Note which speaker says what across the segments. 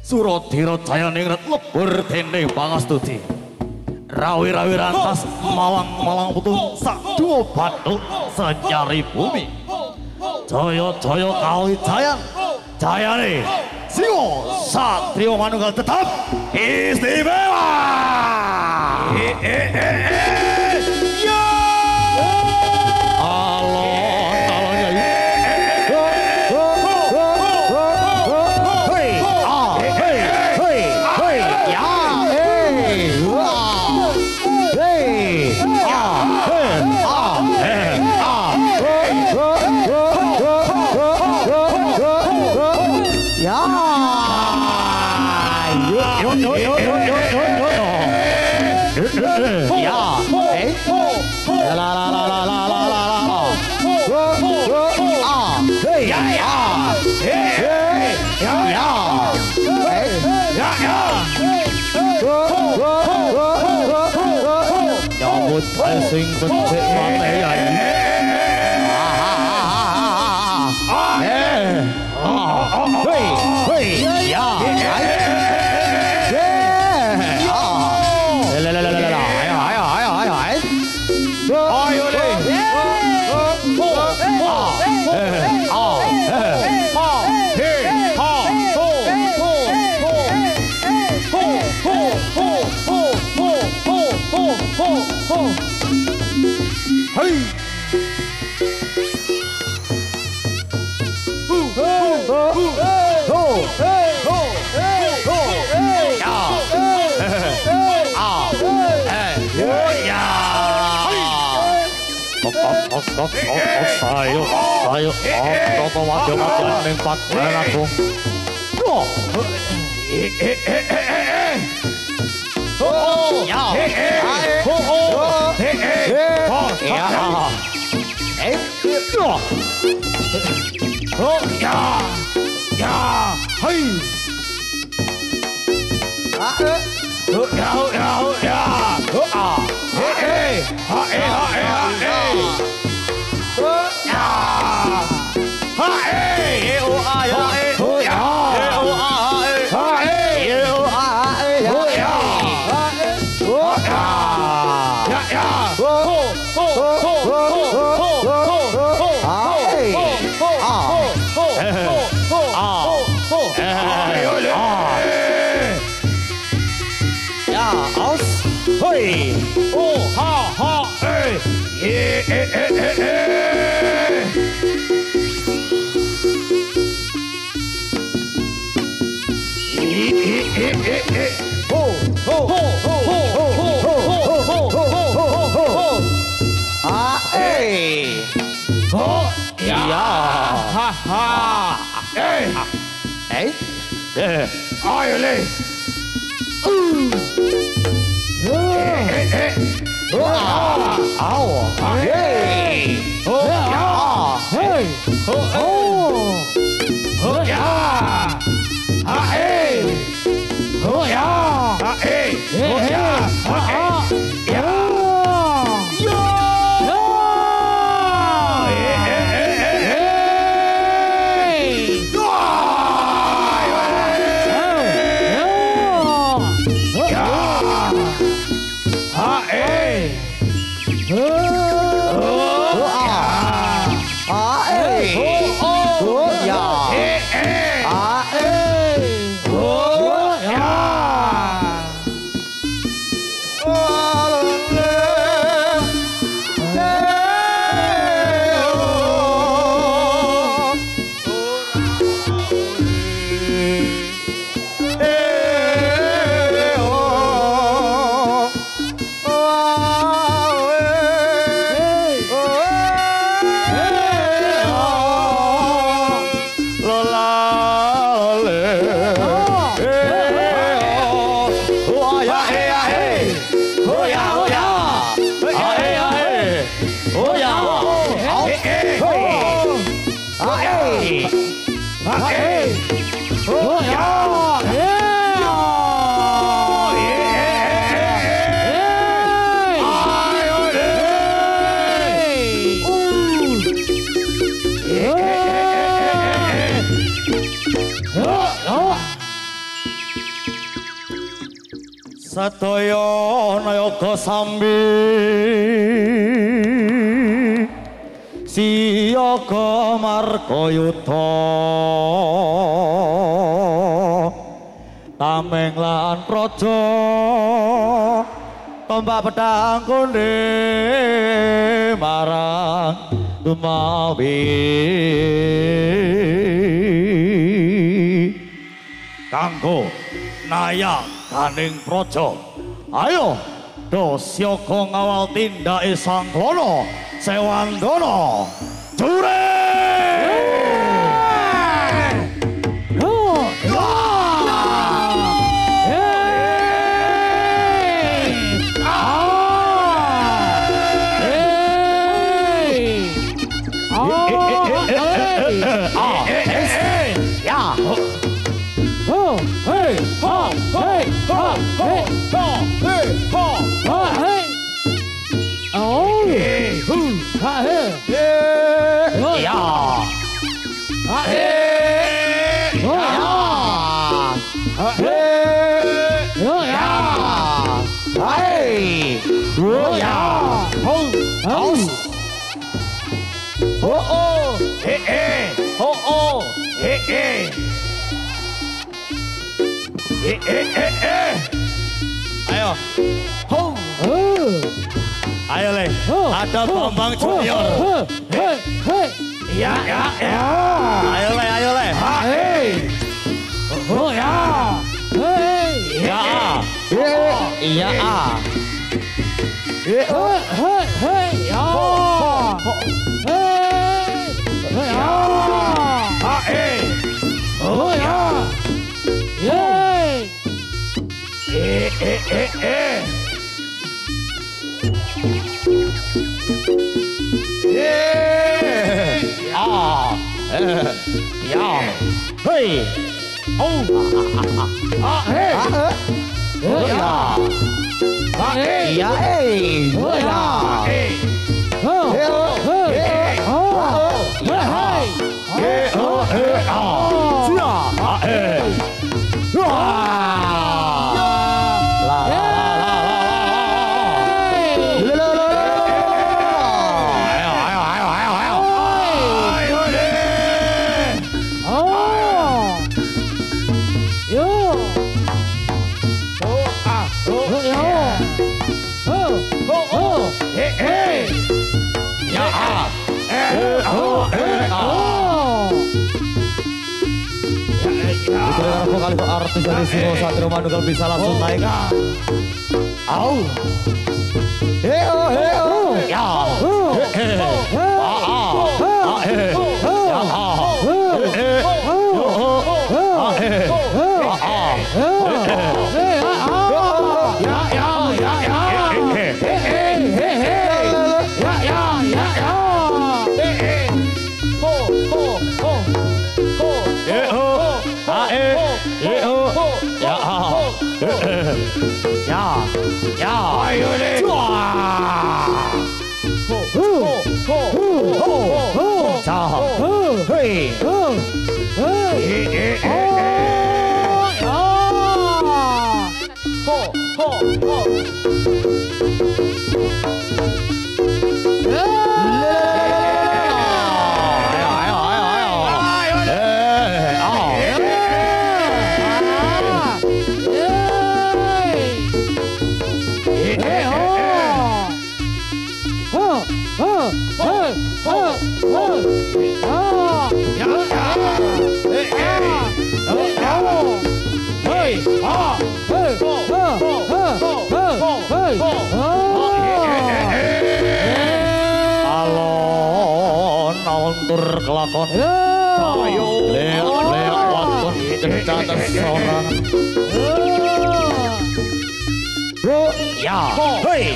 Speaker 1: Suradira Jaya ningrat lebur dening pangastuti. Rawi-rawi rantas malang-malang putu sak duo bathuk senyari bumi. Jaya-jaya kawijayan jayane Singo Satrio Manunggal tetap istimewa.
Speaker 2: Sing becik maneh ya. Sayo, apa wajah-wajah ning padang aku.
Speaker 1: Sadaya nayaga sambi siyaga margayuda tameng lan praja tombak pedang konde marang tumawi kanggo nayang kaning praja ayo do siyaga ngawal tindake sang Klana Sewangana jure ayo ayo le ada Bambang Junior iya ayo le Vokal artis dari Simo Satrio Manunggal bisa langsung naik. Au. Heo. Ya. Tur kelakon leak waktu kencatan seorang ya hei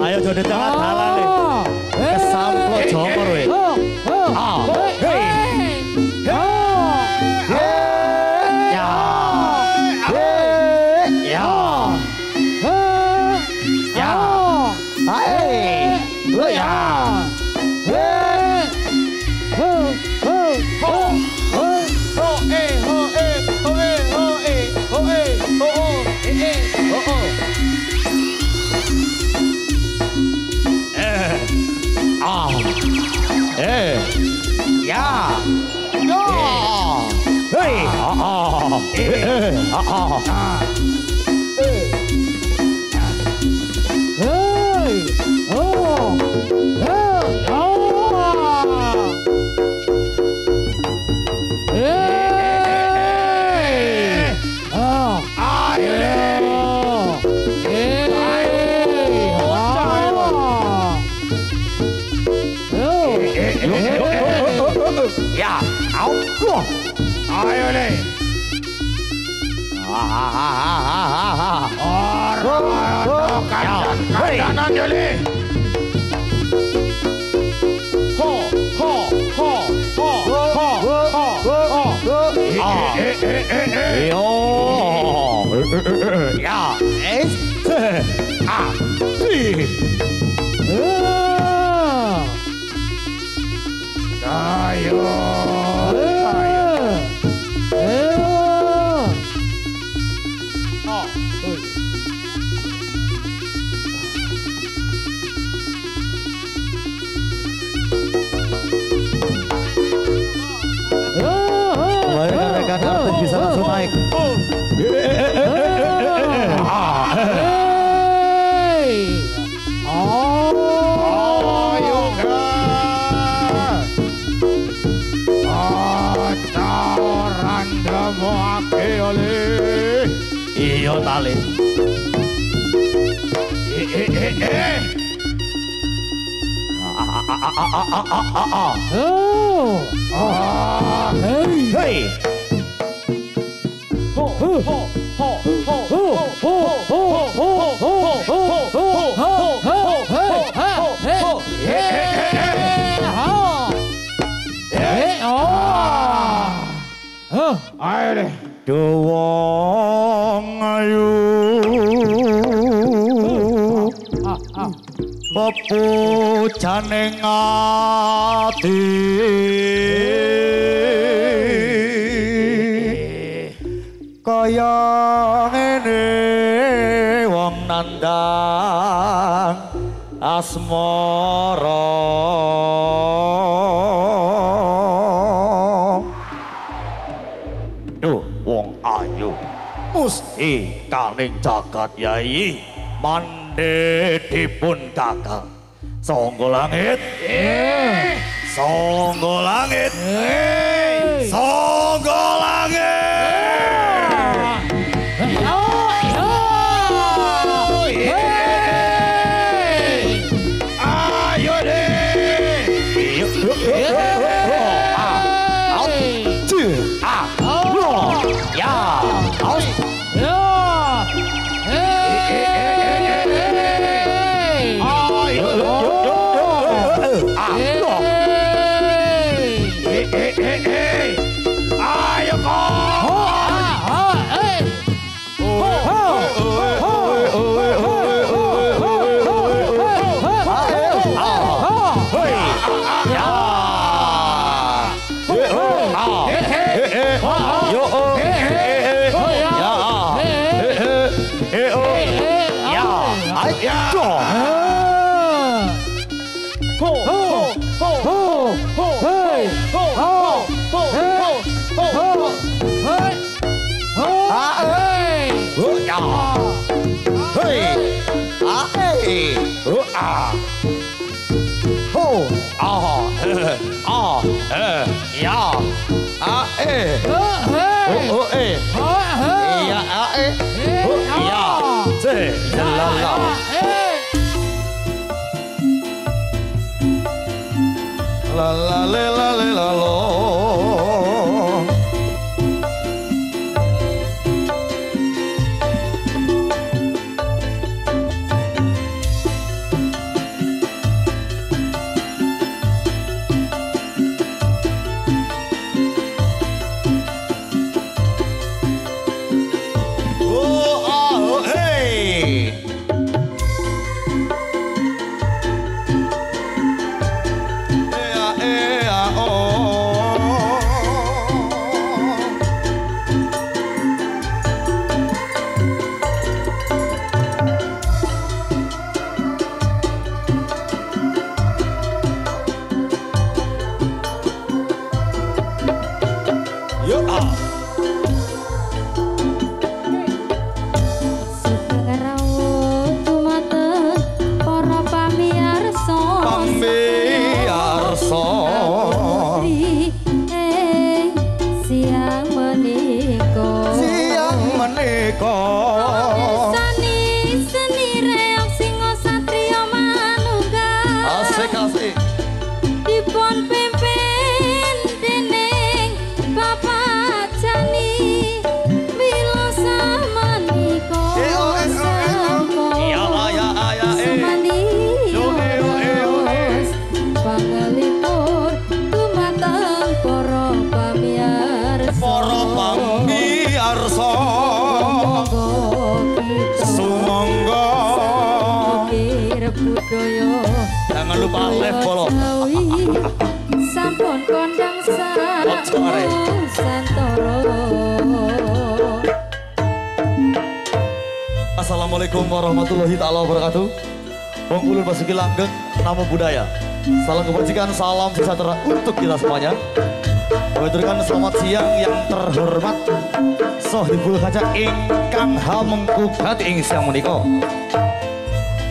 Speaker 1: ayo jodoh jangan halang nih kesamplo jomor weh
Speaker 2: Ya. Ya. Hei. Ya, au. Ayo nih. Kanan jeli. Ho, ho, ho, ho, ho, ho, ho. Yo. Ya, Ayo.
Speaker 1: Rekan-rekan artis bisa langsung naik.
Speaker 2: Iyo tali. Hey. Ho ho ho ho ho ho ayo deh. Dewang ayu pepujaning ati kaya ngene wong nandang asmara wong ayu musti kaning jagat yai mande dipun kakang sangga langit sangga langit sangga langit ayo deh la la la la la la
Speaker 1: Jangan lupa live follow.
Speaker 3: Sampun kondang Santoro.
Speaker 2: Assalamualaikum warahmatullahi taala wabarakatuh. Wong ulun Basuki Langgeng, Namo Buddhaya. Salam kebajikan, salam sejahtera untuk kita semuanya. Mengaturkan selamat siang yang terhormat Sohibul Kaca ingkang hamengkugat ing siang menika.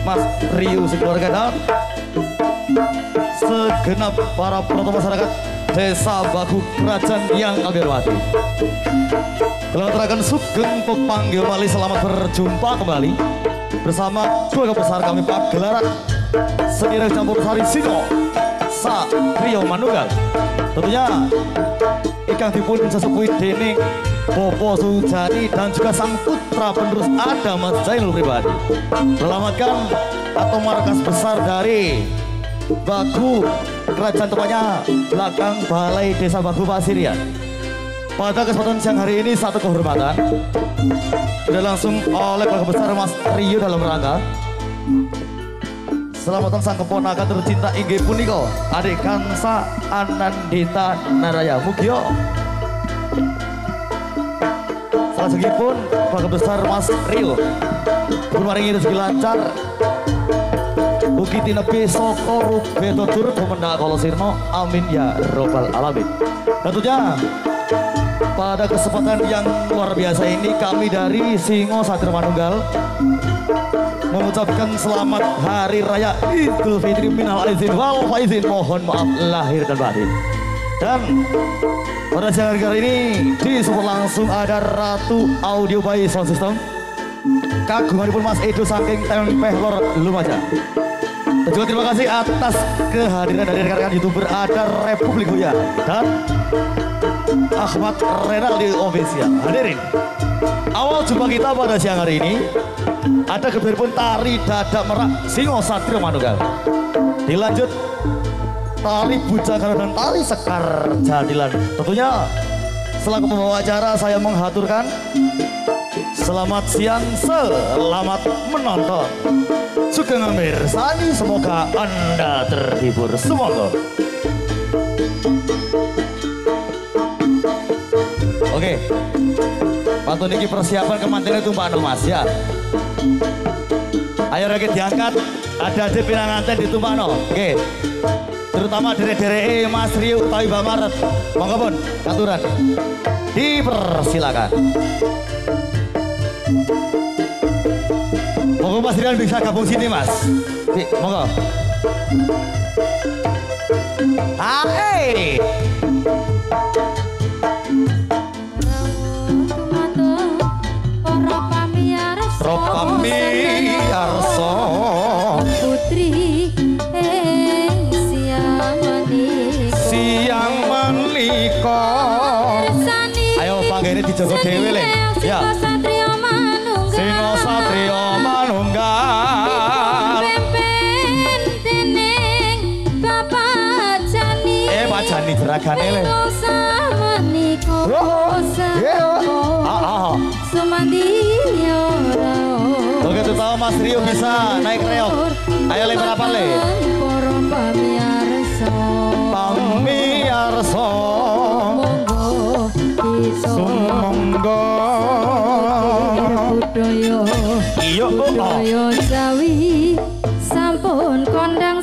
Speaker 2: Mas Rio sekeluarga dan segenap para penonton masyarakat Desa Baku Kerajaan yang kami hormati. Kelantaran sugeng pepanggil kembali, selamat berjumpa kembali bersama keluarga besar kami Pagelaran Seni Campur Sari Singo Satrio Manunggal. Tentunya ikan dipun sesepuh dening Bopo Sujani dan juga sang putra penerus Adam Zainul pribadi melamatkan atau markas besar dari Baku Kerajaan, tepatnya belakang Balai Desa Baku Pasirian. Pada kesempatan siang hari ini satu kehormatan sudah langsung oleh keluarga besar Mas Rio dalam rangka selamatan sang keponakan tercinta inggih punika adik Kansa Anandita Naraya Mugio. Salajengipun keluarga besar Mas Rio bermaringi rezeki lancar ugi tinepi saka rubeto tur pemendak kala sirna, amin ya robbal alamin. Tentunya pada kesempatan yang luar biasa ini kami dari Singo Satrio Manunggal mengucapkan selamat Hari Raya Idul Fitri minal aizin wal faizin, mohon maaf lahir dan batin. Dan pada siang hari ini disupport langsung ada Ratu Audio by Sound System kagunganipun Mas Edo saking Tempeh Lor Lumajang. Dan juga terima kasih atas kehadiran dari rekan-rekan YouTuber ada Republik Buya dan Ahmad Renaldi Official. Hadirin, awal jumpa kita pada siang hari ini ada keberpun tari dadak merak Singo Satrio Manunggal. Dilanjut tari Bujangkara dan tari Sekar Jadilan. Tentunya selaku pembawa acara saya menghaturkan selamat siang, selamat menonton. Sugeng mirsani, semoga Anda terhibur. Semoga. Oke, pantun ini persiapan kemantinan itu Mbak Mas ya. Ayo rakyat diangkat, ada di pinanganten di Tumpano. Oke, terutama dere-dere Mas Rio utawi Mbak Maret. Monggo pun, aturan dipersilakan. Monggo Mas Rian bisa gabung sini Mas. Monggo. Hai. Ropamiarso
Speaker 3: Putri siang menika.
Speaker 2: Ayo panggene dijogo dhewe le. Ya. Singo Satrio Manunggal. Pak Jani jeragane le. Oke, tuh tahu Mas Rio bisa naik reok. Ayo le berapa le? Pamiarso. Sumonggo. Iyo
Speaker 3: budaya Jawi sampun kondang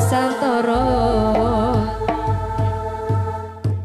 Speaker 3: Santoro.